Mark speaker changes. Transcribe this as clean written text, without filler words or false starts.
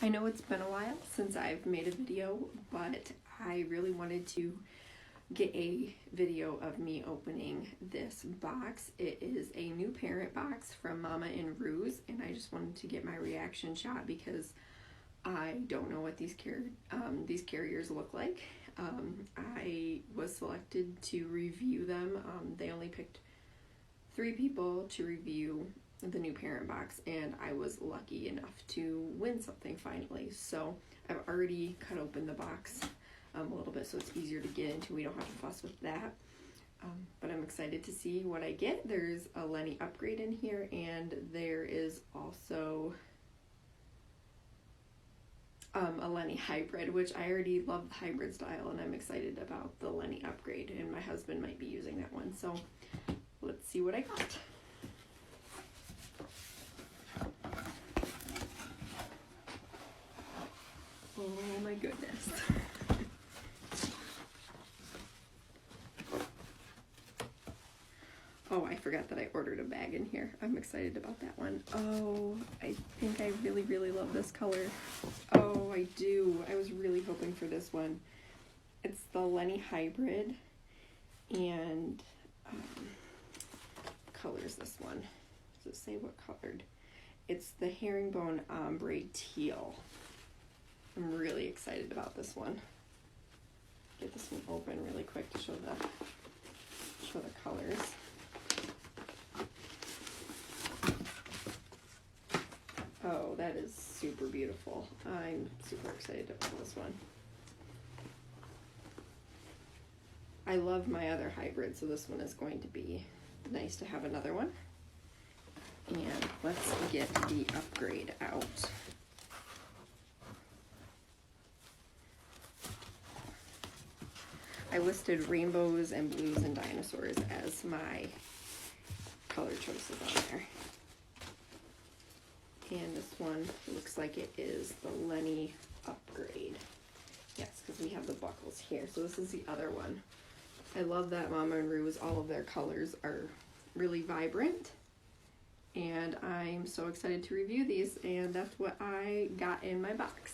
Speaker 1: I know it's been a while since I've made a video, but I really wanted to get a video of me opening this box. It is a new parent box from Mama in Ruse, and I just wanted to get my reaction shot because I don't know what these carriers look like. I was selected to review them. They only picked 3 people to review the new parent box, and I was lucky enough to win something finally. So I've already cut open the box a little bit so it's easier to get into. We don't have to fuss with that. But I'm excited to see what I get. There's a Lenny upgrade in here, and there is also a Lenny hybrid, which I already love the hybrid style, and I'm excited about the Lenny upgrade, and my husband might be using that one. So let's see what I got. Oh my goodness. Oh, I forgot that I ordered a bag in here. I'm excited about that one. Oh, I think I really love this color. Oh, I do. I was really hoping for this one. It's the Lenny hybrid, and what color is this one? Does it say what colored? It's the herringbone ombre teal. I'm really excited about this one. Get this one open really quick to show the colors. Oh, that is super beautiful. I'm super excited about this one. I love my other hybrid, so this one is going to be nice to have another one. And let's get the upgrade out. I listed rainbows and blues and dinosaurs as my color choices on there. And this one looks like it is the Lenny upgrade. Yes, because we have the buckles here. So this is the other one. I love that Mama and Ruse, all of their colors are really vibrant. And I'm so excited to review these, and that's what I got in my box.